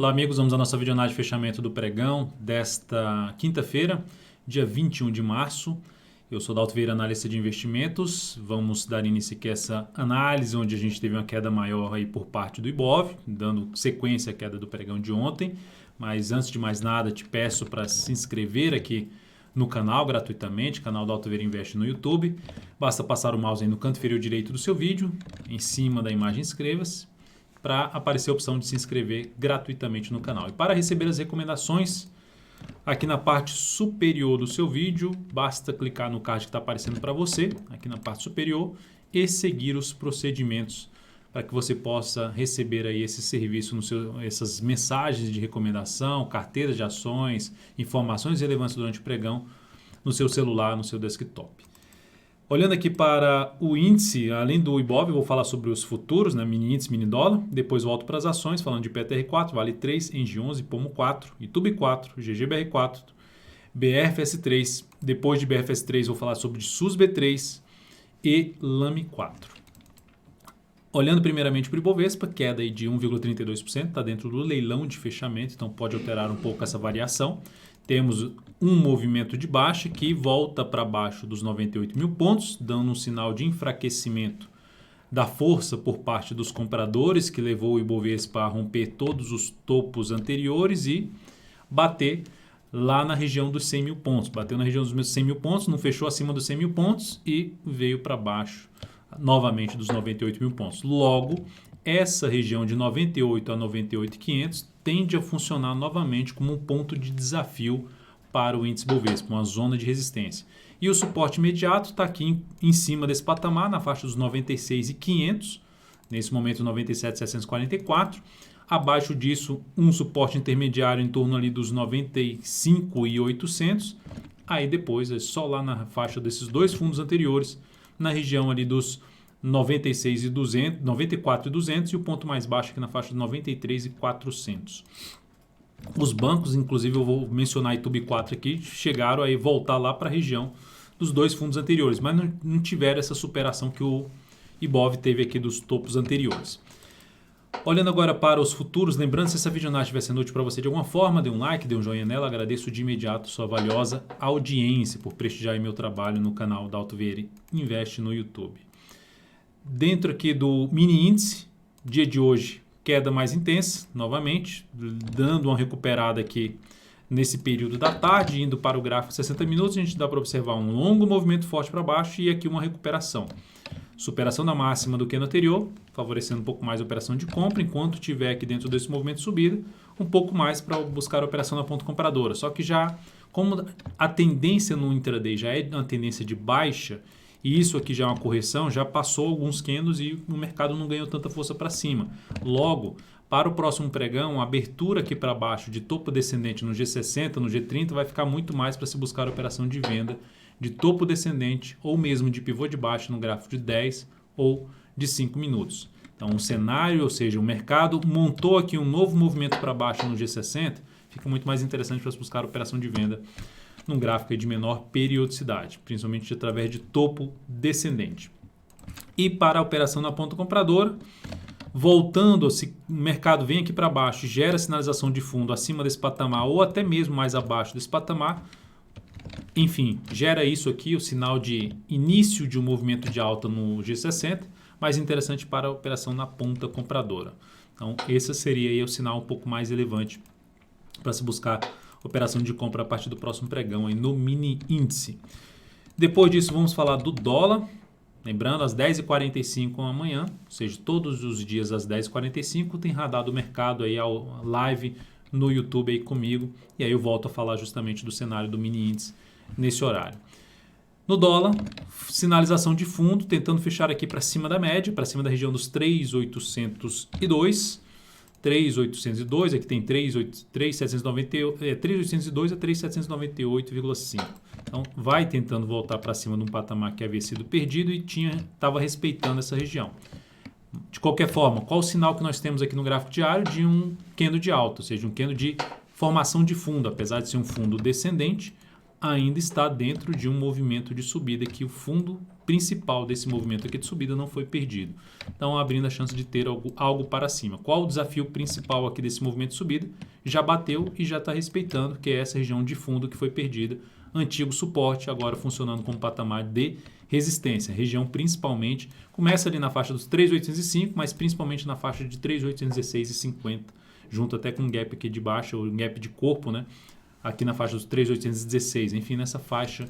Olá amigos, vamos à nossa videoanálise de fechamento do pregão desta quinta-feira, dia 21 de março. Eu sou Dalto Vieira, analista de investimentos. Vamos dar início aqui a essa análise onde a gente teve uma queda maior aí por parte do Ibov, dando sequência à queda do pregão de ontem. Mas antes de mais nada, te peço para se inscrever aqui no canal gratuitamente, canal Dalto Vieira Investe no YouTube. Basta passar o mouse aí no canto inferior direito do seu vídeo, em cima da imagem inscreva-se, para aparecer a opção de se inscrever gratuitamente no canal. E para receber as recomendações, aqui na parte superior do seu vídeo, basta clicar no card que está aparecendo para você, aqui na parte superior, e seguir os procedimentos para que você possa receber aí esse serviço, essas mensagens de recomendação, carteiras de ações, informações relevantes durante o pregão no seu celular, no seu desktop. Olhando aqui para o índice, além do Ibov, eu vou falar sobre os futuros, né? Mini índice, mini dólar. Depois volto para as ações, falando de PTR4, Vale 3, Engie 11, Pomo 4, Itubi 4, GGBR4, BRFS3. Depois de BRFS3, vou falar sobre SUSB3 e Lame 4. Olhando primeiramente para o Ibovespa, queda aí de 1,32%, está dentro do leilão de fechamento, então pode alterar um pouco essa variação. Temos um movimento de baixa que volta para baixo dos 98 mil pontos, dando um sinal de enfraquecimento da força por parte dos compradores, que levou o Ibovespa a romper todos os topos anteriores e bater lá na região dos 100 mil pontos. Bateu na região dos 100 mil pontos, não fechou acima dos 100 mil pontos e veio para baixo novamente dos 98 mil pontos. Logo, essa região de 98 a 98.500 tende a funcionar novamente como um ponto de desafio para o índice Bovespa, uma zona de resistência. E o suporte imediato está aqui em cima desse patamar, na faixa dos 96.500, nesse momento 97.744. Abaixo disso, um suporte intermediário em torno ali dos 95.800. Aí depois, é só lá na faixa desses dois fundos anteriores, na região ali dos 94.200 e o ponto mais baixo aqui na faixa de 93.400. Os bancos, inclusive eu vou mencionar a Itubi 4 aqui, chegaram a voltar lá para a região dos dois fundos anteriores, mas não tiveram essa superação que o Ibov teve aqui dos topos anteriores. Olhando agora para os futuros, lembrando, se essa videoanálise estiver sendo útil para você de alguma forma, dê um like, dê um joinha nela, agradeço de imediato sua valiosa audiência por prestigiar meu trabalho no canal Dalto Vieira Investe no YouTube. Dentro aqui do mini índice, dia de hoje, queda mais intensa, novamente, dando uma recuperada aqui nesse período da tarde, indo para o gráfico 60 minutos, a gente dá para observar um longo movimento forte para baixo e aqui uma recuperação. Superação da máxima do que no anterior, favorecendo um pouco mais a operação de compra, enquanto tiver aqui dentro desse movimento de subida, um pouco mais para buscar a operação na ponta compradora. Só que já, como a tendência no intraday já é uma tendência de baixa, e isso aqui já é uma correção, já passou alguns candles e o mercado não ganhou tanta força para cima. Logo, para o próximo pregão, a abertura aqui para baixo de topo descendente no G60, no G30, vai ficar muito mais para se buscar a operação de venda de topo descendente ou mesmo de pivô de baixo no gráfico de 10 ou de 5 minutos. Então, um cenário, ou seja, o mercado montou aqui um novo movimento para baixo no G60, fica muito mais interessante para se buscar a operação de venda num gráfico de menor periodicidade, principalmente através de topo descendente. E para a operação na ponta compradora, voltando, se o mercado vem aqui para baixo, gera sinalização de fundo acima desse patamar ou até mesmo mais abaixo desse patamar, enfim, gera isso aqui, o sinal de início de um movimento de alta no G60, mais interessante para a operação na ponta compradora. Então, esse seria aí o sinal um pouco mais relevante para se buscar operação de compra a partir do próximo pregão aí no mini índice. Depois disso, vamos falar do dólar. Lembrando, às 10h45 amanhã, ou seja, todos os dias às 10h45, tem radar do mercado aí, a live no YouTube aí comigo. E aí eu volto a falar justamente do cenário do mini índice nesse horário. No dólar, sinalização de fundo, tentando fechar aqui para cima da média, para cima da região dos 3.802. 3.802, aqui tem 3.802 a 3.798,5. Então, vai tentando voltar para cima de um patamar que havia sido perdido e estava respeitando essa região. De qualquer forma, qual o sinal que nós temos aqui no gráfico diário? De um candle de alta, ou seja, um candle de formação de fundo. Apesar de ser um fundo descendente, ainda está dentro de um movimento de subida que o fundo principal desse movimento aqui de subida não foi perdido. Então, abrindo a chance de ter algo para cima. Qual o desafio principal aqui desse movimento de subida? Já bateu e já está respeitando, que é essa região de fundo que foi perdida. Antigo suporte, agora funcionando como patamar de resistência. Região principalmente, começa ali na faixa dos 3.805, mas principalmente na faixa de 3.816,50, junto até com um gap aqui de baixa, ou um gap de corpo, né? Aqui na faixa dos 3.816, enfim, nessa faixa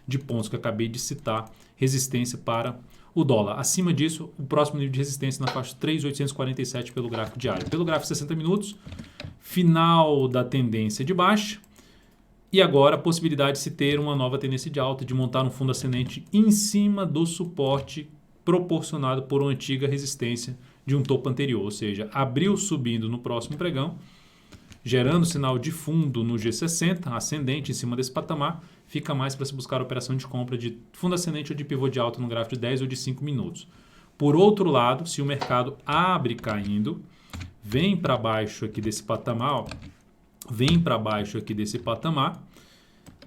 de pontos que eu acabei de citar, resistência para o dólar. Acima disso, o próximo nível de resistência na faixa 3.847 pelo gráfico diário. Pelo gráfico 60 minutos, final da tendência de baixa, e agora a possibilidade de se ter uma nova tendência de alta, de montar um fundo ascendente em cima do suporte proporcionado por uma antiga resistência de um topo anterior, ou seja, abriu subindo no próximo pregão, gerando sinal de fundo no G60, ascendente em cima desse patamar, fica mais para se buscar a operação de compra de fundo ascendente ou de pivô de alta no gráfico de 10 ou de 5 minutos. Por outro lado, se o mercado abre caindo, vem para baixo aqui desse patamar,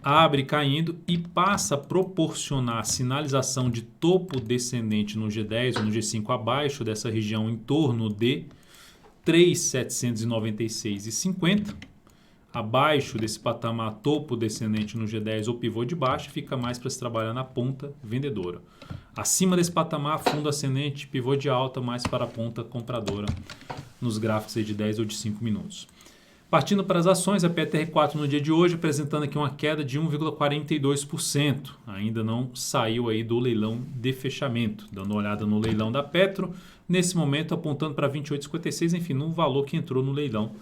abre caindo e passa a proporcionar sinalização de topo descendente no G10 ou no G5 abaixo dessa região em torno de 3.796,50, abaixo desse patamar topo descendente no G10 ou pivô de baixo, fica mais para se trabalhar na ponta vendedora. Acima desse patamar, fundo ascendente, pivô de alta, mais para a ponta compradora nos gráficos aí de 10 ou de 5 minutos. Partindo para as ações, a PTR4 no dia de hoje apresentando aqui uma queda de 1,42%. Ainda não saiu aí do leilão de fechamento. Dando uma olhada no leilão da Petro, nesse momento apontando para 28,56, enfim, no valor que entrou no leilão.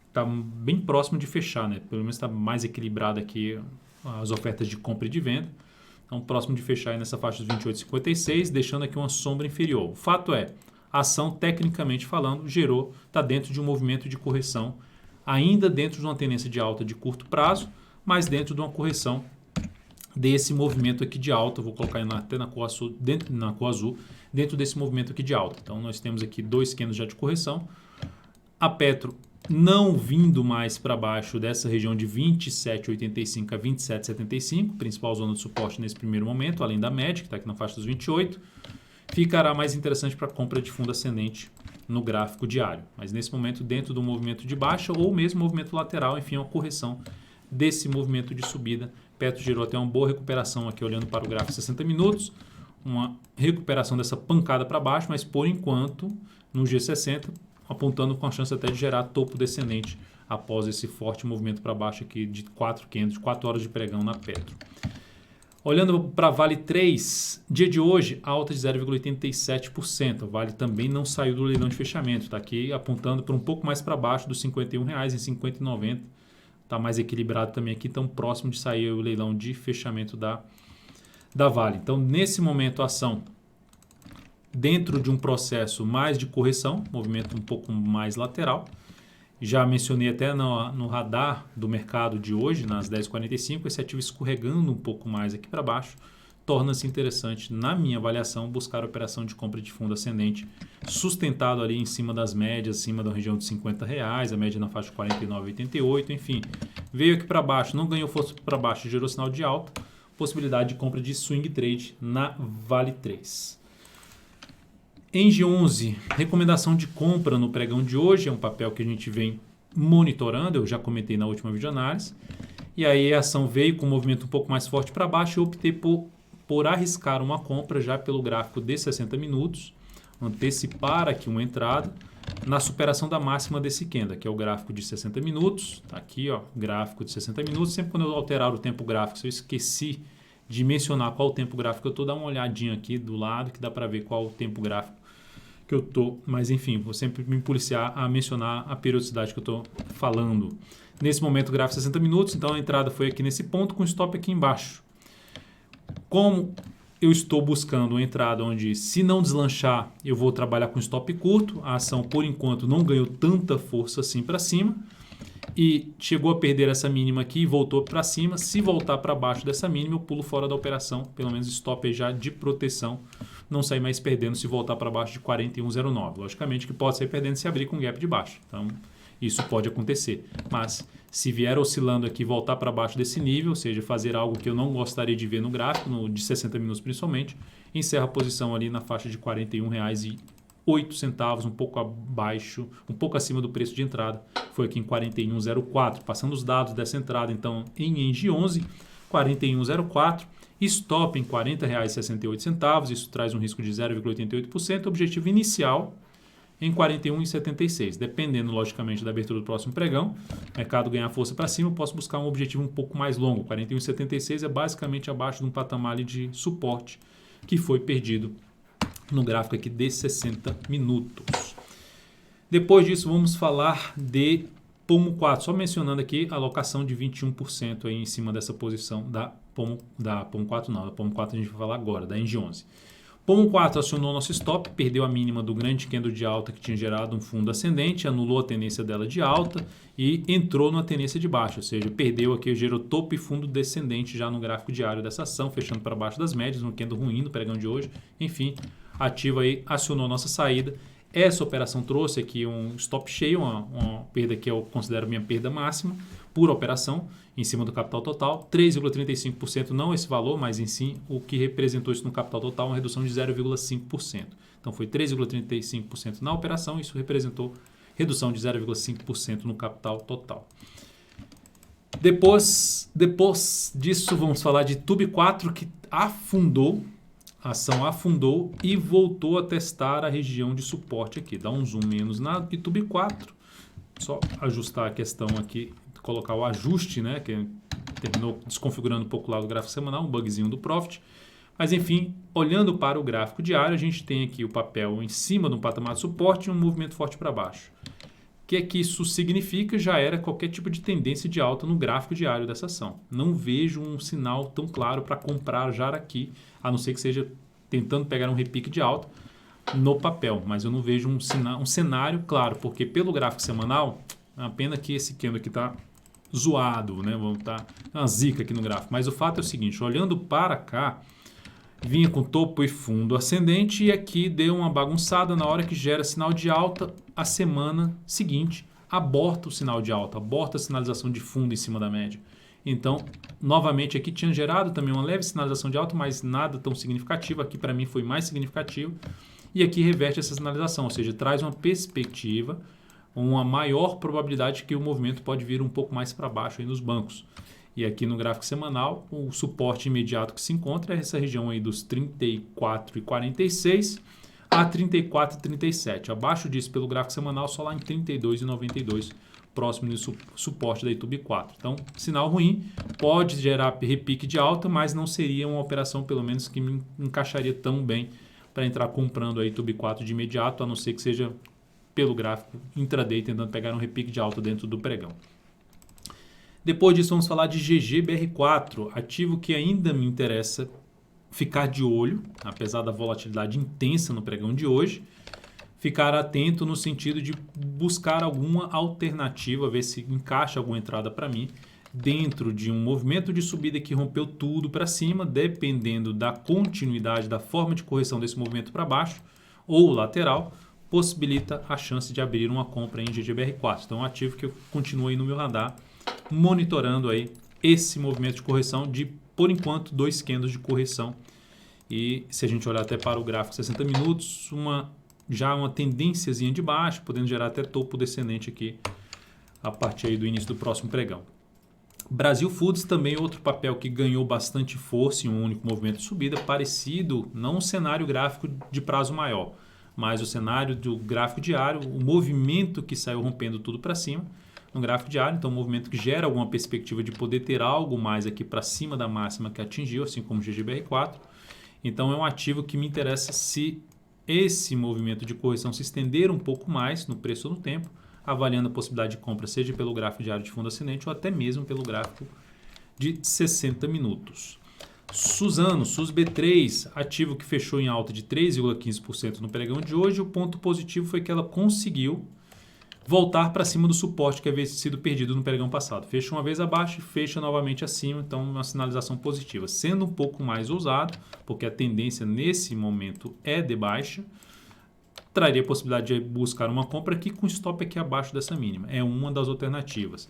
Está bem próximo de fechar, né? Pelo menos está mais equilibrado aqui as ofertas de compra e de venda. Então, próximo de fechar aí nessa faixa dos 28,56, deixando aqui uma sombra inferior. O fato é, a ação, tecnicamente falando, está dentro de um movimento de correção, ainda dentro de uma tendência de alta de curto prazo, mas dentro de uma correção desse movimento aqui de alta. Vou colocar até na cor azul, dentro desse movimento aqui de alta. Então, nós temos aqui 2 candles já de correção. A Petro não vindo mais para baixo dessa região de 27,85 a 27,75, principal zona de suporte nesse primeiro momento, além da média, que está aqui na faixa dos 28, ficará mais interessante para compra de fundo ascendente no gráfico diário. Mas nesse momento, dentro do movimento de baixa ou mesmo movimento lateral, enfim, uma correção desse movimento de subida. Petro gerou até uma boa recuperação aqui, olhando para o gráfico 60 minutos, uma recuperação dessa pancada para baixo, mas por enquanto, no G60, apontando com a chance até de gerar topo descendente após esse forte movimento para baixo aqui de 4 horas de pregão na Petro. Olhando para Vale 3, dia de hoje, alta de 0,87%. Vale também não saiu do leilão de fechamento, está aqui apontando para um pouco mais para baixo dos R$ 51,00 em 50,90. Está mais equilibrado também aqui, tão próximo de sair o leilão de fechamento da Vale. Então, nesse momento, a ação dentro de um processo mais de correção, movimento um pouco mais lateral. Já mencionei até no radar do mercado de hoje, nas 10h45, esse ativo escorregando um pouco mais aqui para baixo, torna-se interessante, na minha avaliação, buscar a operação de compra de fundo ascendente, sustentado ali em cima das médias, acima da região de R$ 50,00, a média na faixa de 49,88, enfim. Veio aqui para baixo, não ganhou força para baixo, gerou sinal de alta, possibilidade de compra de swing trade na Vale 3. Engie 11, recomendação de compra no pregão de hoje, é um papel que a gente vem monitorando, eu já comentei na última videoanálise, e aí a ação veio com um movimento um pouco mais forte para baixo e eu optei por arriscar uma compra já pelo gráfico de 60 minutos, antecipar aqui uma entrada na superação da máxima desse candle, que é o gráfico de 60 minutos, tá aqui ó, gráfico de 60 minutos, sempre quando eu alterar o tempo gráfico, se eu esqueci de mencionar qual o tempo gráfico eu estou, dá uma olhadinha aqui do lado que dá para ver qual o tempo gráfico que eu estou, mas enfim, vou sempre me policiar a mencionar a periodicidade que eu estou falando. Nesse momento, gráfico 60 minutos, então a entrada foi aqui nesse ponto com stop aqui embaixo. Como eu estou buscando uma entrada onde, se não deslanchar, eu vou trabalhar com stop curto, a ação por enquanto não ganhou tanta força assim para cima e chegou a perder essa mínima aqui e voltou para cima. Se voltar para baixo dessa mínima, eu pulo fora da operação, pelo menos stop aí já de proteção, não sair mais perdendo se voltar para baixo de 41,09. Logicamente que pode sair perdendo se abrir com gap de baixo. Então, Isso pode acontecer, mas se vier oscilando aqui, voltar para baixo desse nível, ou seja, fazer algo que eu não gostaria de ver no gráfico, de 60 minutos principalmente, encerra a posição ali na faixa de R$ 41,08, um pouco abaixo, um pouco acima do preço de entrada, foi aqui em 41,04, passando os dados dessa entrada, então em Engie 11, 41,04, stop em R$ 40,68, isso traz um risco de 0,88%, objetivo inicial em 41,76. Dependendo, logicamente, da abertura do próximo pregão, o mercado ganhar força para cima, eu posso buscar um objetivo um pouco mais longo. 41,76 é basicamente abaixo de um patamar ali de suporte que foi perdido no gráfico aqui de 60 minutos. Depois disso, vamos falar de Pomo 4, só mencionando aqui a alocação de 21% aí em cima dessa posição da Pomo 4 não, da Pomo 4 a gente vai falar agora, da Engie 11. Pomo 4 acionou nosso stop, perdeu a mínima do grande candle de alta que tinha gerado um fundo ascendente, anulou a tendência dela de alta e entrou numa tendência de baixa, ou seja, perdeu aqui, gerou topo e fundo descendente já no gráfico diário dessa ação, fechando para baixo das médias, no candle ruim no pregão de hoje. Enfim, ativo aí, acionou nossa saída. Essa operação trouxe aqui um stop cheio, uma perda que eu considero minha perda máxima por operação, em cima do capital total, 3,35%, não esse valor, mas em si o que representou isso no capital total, uma redução de 0,5%. Então foi 3,35% na operação, isso representou redução de 0,5% no capital total. Depois disso, vamos falar de Tube 4, que afundou, a ação afundou e voltou a testar a região de suporte aqui. Dá um zoom menos na Tube 4, só ajustar a questão aqui, colocar o ajuste, né, que terminou desconfigurando um pouco lá o gráfico semanal, um bugzinho do Profit. Mas enfim, olhando para o gráfico diário, a gente tem aqui o papel em cima de um patamar de suporte e um movimento forte para baixo. O que é que isso significa? Já era qualquer tipo de tendência de alta no gráfico diário dessa ação. Não vejo um sinal tão claro para comprar já aqui, a não ser que seja tentando pegar um repique de alta no papel. Mas eu não vejo um cenário claro, porque pelo gráfico semanal, é uma pena que esse candle aqui está zoado, né? Vamos estar uma zica aqui no gráfico. Mas o fato é o seguinte, olhando para cá, vinha com topo e fundo ascendente e aqui deu uma bagunçada na hora que gera sinal de alta, a semana seguinte aborta o sinal de alta, aborta a sinalização de fundo em cima da média. Então, novamente aqui tinha gerado também uma leve sinalização de alta, mas nada tão significativo. Aqui para mim foi mais significativo. E aqui reverte essa sinalização, ou seja, traz uma perspectiva, uma maior probabilidade que o movimento pode vir um pouco mais para baixo aí nos bancos. E aqui no gráfico semanal, o suporte imediato que se encontra é essa região aí dos 34,46 a 34,37. Abaixo disso, pelo gráfico semanal, só lá em 32,92, próximo do suporte da Itube 4. Então, sinal ruim, pode gerar repique de alta, mas não seria uma operação, pelo menos, que me encaixaria tão bem para entrar comprando a Itube 4 de imediato, a não ser que seja pelo gráfico intraday, tentando pegar um repique de alta dentro do pregão. Depois disso, vamos falar de GGBR4, ativo que ainda me interessa ficar de olho, apesar da volatilidade intensa no pregão de hoje, ficar atento no sentido de buscar alguma alternativa, ver se encaixa alguma entrada para mim, dentro de um movimento de subida que rompeu tudo para cima, dependendo da continuidade, da forma de correção desse movimento para baixo ou lateral, possibilita a chance de abrir uma compra em GGBR4. Então, um ativo que eu continuo aí no meu radar, monitorando aí esse movimento de correção de, por enquanto, 2 candles de correção. E se a gente olhar até para o gráfico 60 minutos, já uma tendênciazinha de baixo, podendo gerar até topo descendente aqui a partir aí do início do próximo pregão. Brasil Foods também outro papel que ganhou bastante força em um único movimento de subida, parecido, não um cenário gráfico de prazo maior, mas o cenário do gráfico diário, o movimento que saiu rompendo tudo para cima no gráfico diário, então um movimento que gera alguma perspectiva de poder ter algo mais aqui para cima da máxima que atingiu, assim como o GGBR4. Então é um ativo que me interessa se esse movimento de correção se estender um pouco mais no preço ou no tempo, avaliando a possibilidade de compra, seja pelo gráfico diário de fundo ascendente ou até mesmo pelo gráfico de 60 minutos. Suzano, SUSB3, ativo que fechou em alta de 3,15% no pregão de hoje. O ponto positivo foi que ela conseguiu voltar para cima do suporte que havia sido perdido no pregão passado. Fecha uma vez abaixo e fecha novamente acima, então uma sinalização positiva. Sendo um pouco mais ousado, porque a tendência nesse momento é de baixa, traria a possibilidade de buscar uma compra aqui com stop aqui abaixo dessa mínima. É uma das alternativas.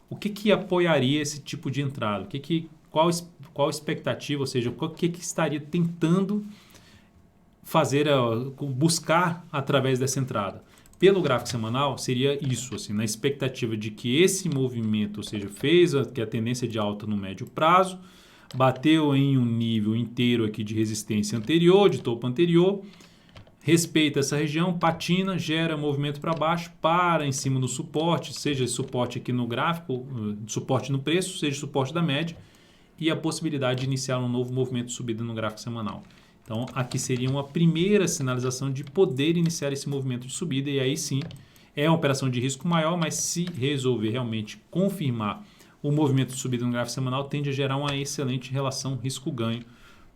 O que apoiaria esse tipo de entrada? Qual a expectativa, ou seja, o que estaria tentando fazer, buscar através dessa entrada? Pelo gráfico semanal, seria isso, assim, na expectativa de que esse movimento, ou seja, que a tendência de alta no médio prazo, bateu em um nível inteiro aqui de resistência anterior, de topo anterior, respeita essa região, patina, gera movimento para baixo, para em cima do suporte, seja suporte aqui no gráfico, suporte no preço, seja suporte da média, e a possibilidade de iniciar um novo movimento de subida no gráfico semanal. Então, aqui seria uma primeira sinalização de poder iniciar esse movimento de subida, e aí sim, é uma operação de risco maior, mas se resolver realmente confirmar o movimento de subida no gráfico semanal, tende a gerar uma excelente relação risco-ganho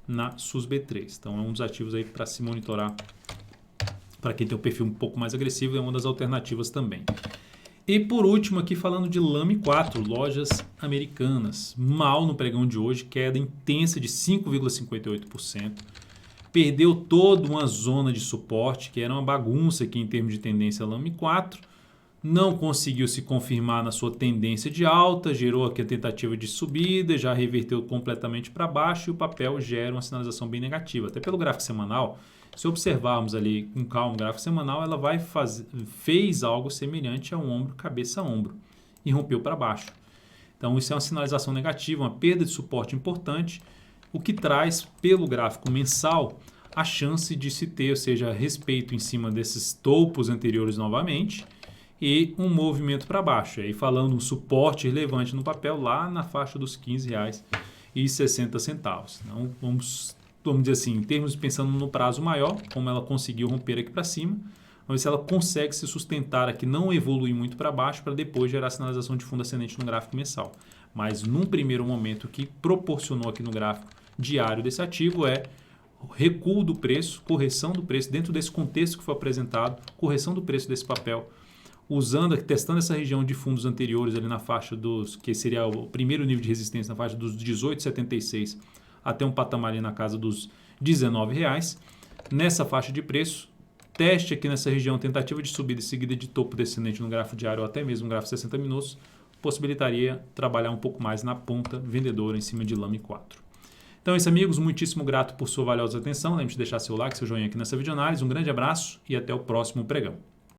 na SUSB3. Então, é um dos ativos aí para se monitorar. Para quem tem um perfil um pouco mais agressivo, é uma das alternativas também. E por último, aqui falando de Lame 4, lojas americanas. Mal no pregão de hoje, queda intensa de 5,58%. Perdeu toda uma zona de suporte, que era uma bagunça aqui em termos de tendência Lame 4. Não conseguiu se confirmar na sua tendência de alta, gerou aqui a tentativa de subida, já reverteu completamente para baixo e o papel gera uma sinalização bem negativa. Até pelo gráfico semanal, se observarmos ali com calma o gráfico semanal, ela fez algo semelhante a um ombro, cabeça a ombro e rompeu para baixo. Então isso é uma sinalização negativa, uma perda de suporte importante, o que traz pelo gráfico mensal a chance de se ter, ou seja, respeito em cima desses topos anteriores novamente e um movimento para baixo. Aí falando um suporte relevante no papel lá na faixa dos R$ 15,60. Então vamos dizer assim, em termos pensando no prazo maior, como ela conseguiu romper aqui para cima, vamos ver se ela consegue se sustentar aqui, não evoluir muito para baixo, para depois gerar sinalização de fundo ascendente no gráfico mensal. Mas num primeiro momento, o que proporcionou aqui no gráfico diário desse ativo é recuo do preço, correção do preço, dentro desse contexto que foi apresentado, correção do preço desse papel, testando essa região de fundos anteriores ali na faixa que seria o primeiro nível de resistência, na faixa dos 18,76 até um patamar ali na casa dos R$19. Nessa faixa de preço, teste aqui nessa região, tentativa de subida e seguida de topo descendente no gráfico diário ou até mesmo no gráfico 60 minutos, possibilitaria trabalhar um pouco mais na ponta vendedora em cima de Lame 4. Então é isso, amigos, muitíssimo grato por sua valiosa atenção. Lembre-se de deixar seu like, seu joinha aqui nessa videoanálise. Um grande abraço e até o próximo pregão.